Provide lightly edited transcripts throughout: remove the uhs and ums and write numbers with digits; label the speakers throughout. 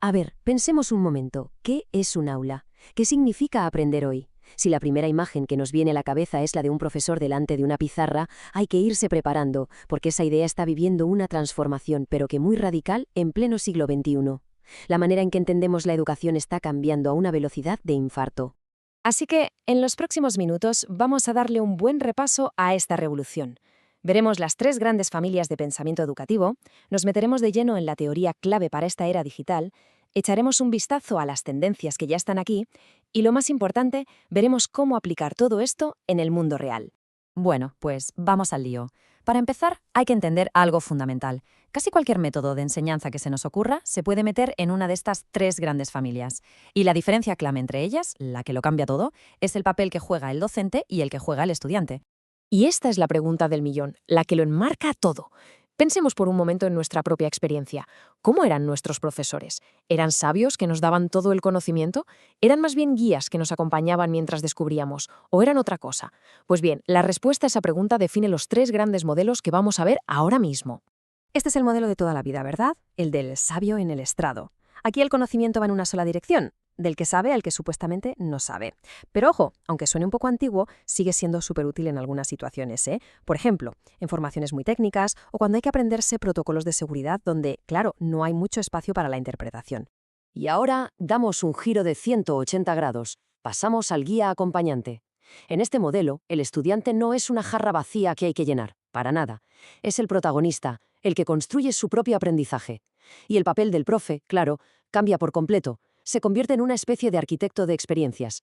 Speaker 1: A ver, pensemos un momento. ¿Qué es un aula? ¿Qué significa aprender hoy? Si la primera imagen que nos viene a la cabeza es la de un profesor delante de una pizarra, hay que irse preparando, porque esa idea está viviendo una transformación, pero que muy radical, en pleno siglo XXI. La manera en que entendemos la educación está cambiando a una velocidad de infarto.
Speaker 2: Así que, en los próximos minutos, vamos a darle un buen repaso a esta revolución. Veremos las 3 grandes familias de pensamiento educativo, nos meteremos de lleno en la teoría clave para esta era digital, echaremos un vistazo a las tendencias que ya están aquí y, lo más importante, veremos cómo aplicar todo esto en el mundo real.
Speaker 3: Bueno, pues vamos al lío. Para empezar, hay que entender algo fundamental. Casi cualquier método de enseñanza que se nos ocurra se puede meter en una de estas 3 grandes familias. Y la diferencia clave entre ellas, la que lo cambia todo, es el papel que juega el docente y el que juega el estudiante.
Speaker 2: Y esta es la pregunta del millón, la que lo enmarca todo. Pensemos por un momento en nuestra propia experiencia. ¿Cómo eran nuestros profesores? ¿Eran sabios que nos daban todo el conocimiento? ¿Eran más bien guías que nos acompañaban mientras descubríamos? ¿O eran otra cosa? Pues bien, la respuesta a esa pregunta define los 3 grandes modelos que vamos a ver ahora mismo.
Speaker 1: Este es el modelo de toda la vida, ¿verdad? El del sabio en el estrado. Aquí el conocimiento va en una sola dirección, del que sabe al que supuestamente no sabe. Pero ojo, aunque suene un poco antiguo, sigue siendo súper útil en algunas situaciones, ¿eh? Por ejemplo, en formaciones muy técnicas o cuando hay que aprenderse protocolos de seguridad donde, claro, no hay mucho espacio para la interpretación. Y ahora damos un giro de 180 grados. Pasamos al guía acompañante. En este modelo, el estudiante no es una jarra vacía que hay que llenar, para nada. Es el protagonista, el que construye su propio aprendizaje. Y el papel del profe, claro, cambia por completo. Se convierte en una especie de arquitecto de experiencias.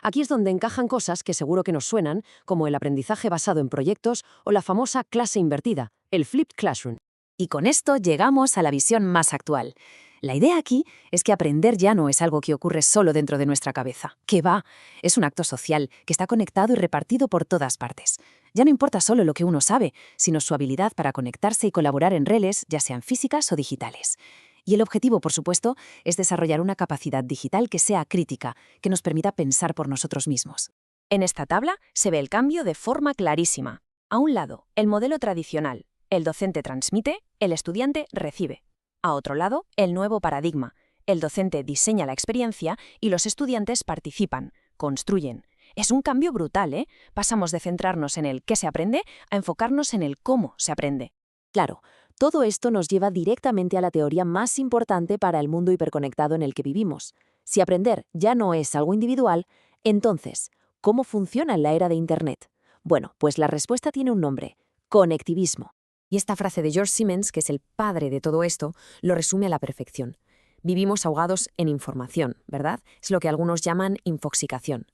Speaker 1: Aquí es donde encajan cosas que seguro que nos suenan, como el aprendizaje basado en proyectos o la famosa clase invertida, el flipped classroom.
Speaker 3: Y con esto llegamos a la visión más actual. La idea aquí es que aprender ya no es algo que ocurre solo dentro de nuestra cabeza. ¡Qué va! Es un acto social que está conectado y repartido por todas partes. Ya no importa solo lo que uno sabe, sino su habilidad para conectarse y colaborar en redes, ya sean físicas o digitales. Y el objetivo, por supuesto, es desarrollar una capacidad digital que sea crítica, que nos permita pensar por nosotros mismos.
Speaker 2: En esta tabla se ve el cambio de forma clarísima. A un lado, el modelo tradicional. El docente transmite, el estudiante recibe. A otro lado, el nuevo paradigma. El docente diseña la experiencia y los estudiantes participan, construyen. Es un cambio brutal, ¿eh? Pasamos de centrarnos en el qué se aprende a enfocarnos en el cómo se aprende.
Speaker 1: Claro, todo esto nos lleva directamente a la teoría más importante para el mundo hiperconectado en el que vivimos. Si aprender ya no es algo individual, entonces, ¿cómo funciona en la era de Internet? Bueno, pues la respuesta tiene un nombre: conectivismo.
Speaker 2: Y esta frase de George Siemens, que es el padre de todo esto, lo resume a la perfección. Vivimos ahogados en información, ¿verdad? Es lo que algunos llaman infoxicación.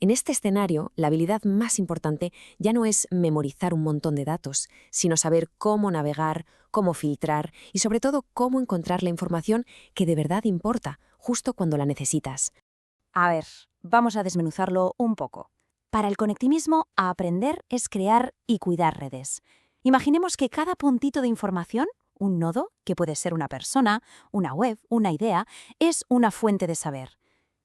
Speaker 2: En este escenario, la habilidad más importante ya no es memorizar un montón de datos, sino saber cómo navegar, cómo filtrar y sobre todo cómo encontrar la información que de verdad importa, justo cuando la necesitas.
Speaker 3: A ver, vamos a desmenuzarlo un poco. Para el conectivismo, aprender es crear y cuidar redes. Imaginemos que cada puntito de información, un nodo, que puede ser una persona, una web, una idea, es una fuente de saber.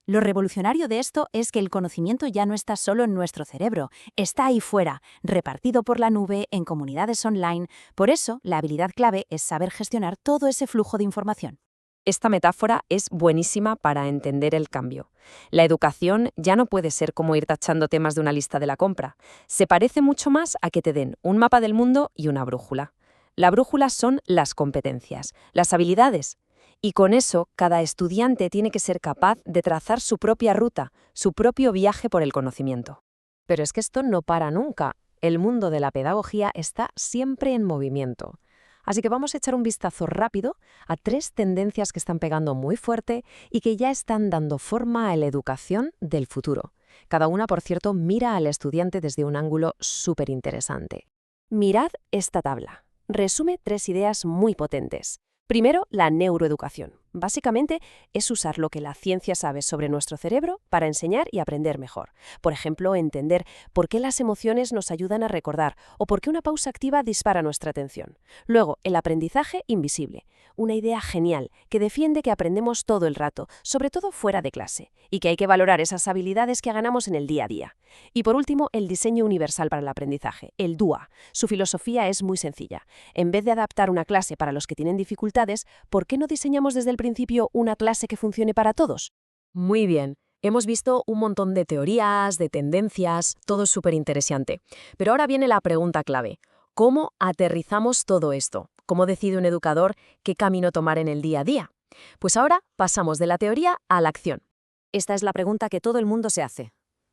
Speaker 3: Lo revolucionario de esto es que el conocimiento ya no está solo en nuestro cerebro, está ahí fuera, repartido por la nube, en comunidades online. Por eso, la habilidad clave es saber gestionar todo ese flujo de información.
Speaker 2: Esta metáfora es buenísima para entender el cambio. La educación ya no puede ser como ir tachando temas de una lista de la compra. Se parece mucho más a que te den un mapa del mundo y una brújula. La brújula son las competencias, las habilidades. Y con eso, cada estudiante tiene que ser capaz de trazar su propia ruta, su propio viaje por el conocimiento. Pero es que esto no para nunca. El mundo de la pedagogía está siempre en movimiento. Así que vamos a echar un vistazo rápido a 3 tendencias que están pegando muy fuerte y que ya están dando forma a la educación del futuro. Cada una, por cierto, mira al estudiante desde un ángulo súper interesante. Mirad esta tabla. Resume 3 ideas muy potentes. Primero, la neuroeducación. Básicamente, es usar lo que la ciencia sabe sobre nuestro cerebro para enseñar y aprender mejor. Por ejemplo, entender por qué las emociones nos ayudan a recordar o por qué una pausa activa dispara nuestra atención. Luego, el aprendizaje invisible. Una idea genial que defiende que aprendemos todo el rato, sobre todo fuera de clase, y que hay que valorar esas habilidades que ganamos en el día a día. Y por último, el diseño universal para el aprendizaje, el DUA. Su filosofía es muy sencilla. En vez de adaptar una clase para los que tienen dificultades, ¿por qué no diseñamos desde el
Speaker 1: principio una clase que funcione para todos?
Speaker 2: Muy bien. Hemos visto un montón de teorías, de tendencias, todo súper interesante. Pero ahora viene la pregunta clave. ¿Cómo aterrizamos todo esto? ¿Cómo decide un educador qué camino tomar en el día a día? Pues ahora pasamos de la teoría a la acción.
Speaker 4: Esta es la pregunta que todo el mundo se hace.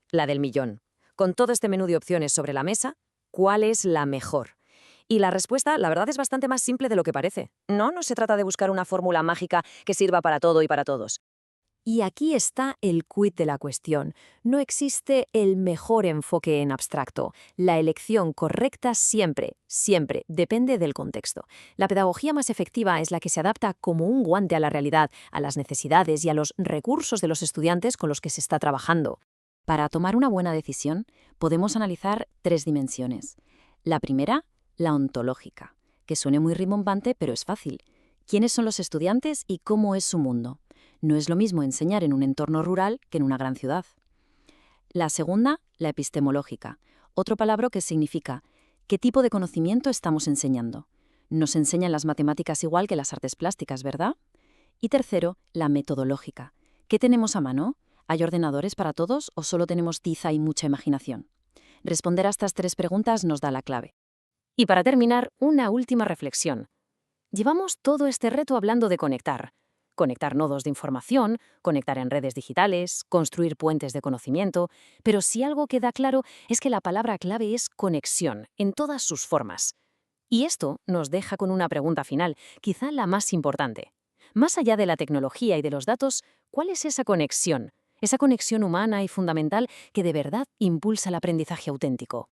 Speaker 4: La del millón. Con todo este menú de opciones sobre la mesa, ¿cuál es la mejor? Y la respuesta, la verdad, es bastante más simple de lo que parece. No se trata de buscar una fórmula mágica que sirva para todo y para todos.
Speaker 3: Y aquí está el quid de la cuestión. No existe el mejor enfoque en abstracto. La elección correcta siempre, siempre depende del contexto. La pedagogía más efectiva es la que se adapta como un guante a la realidad, a las necesidades y a los recursos de los estudiantes con los que se está trabajando. Para tomar una buena decisión, podemos analizar 3 dimensiones. La primera, la ontológica, que suene muy rimbombante, pero es fácil. ¿Quiénes son los estudiantes y cómo es su mundo? No es lo mismo enseñar en un entorno rural que en una gran ciudad. La segunda, la epistemológica, otro palabra que significa ¿qué tipo de conocimiento estamos enseñando? Nos enseñan las matemáticas igual que las artes plásticas, ¿verdad? Y tercero, la metodológica. ¿Qué tenemos a mano? ¿Hay ordenadores para todos o solo tenemos tiza y mucha imaginación? Responder a estas 3 preguntas nos da la clave.
Speaker 4: Y para terminar, una última reflexión. Llevamos todo este reto hablando de conectar. Conectar nodos de información, conectar en redes digitales, construir puentes de conocimiento, pero si algo queda claro es que la palabra clave es conexión, en todas sus formas. Y esto nos deja con una pregunta final, quizá la más importante. Más allá de la tecnología y de los datos, ¿cuál es esa conexión? Esa conexión humana y fundamental que de verdad impulsa el aprendizaje auténtico.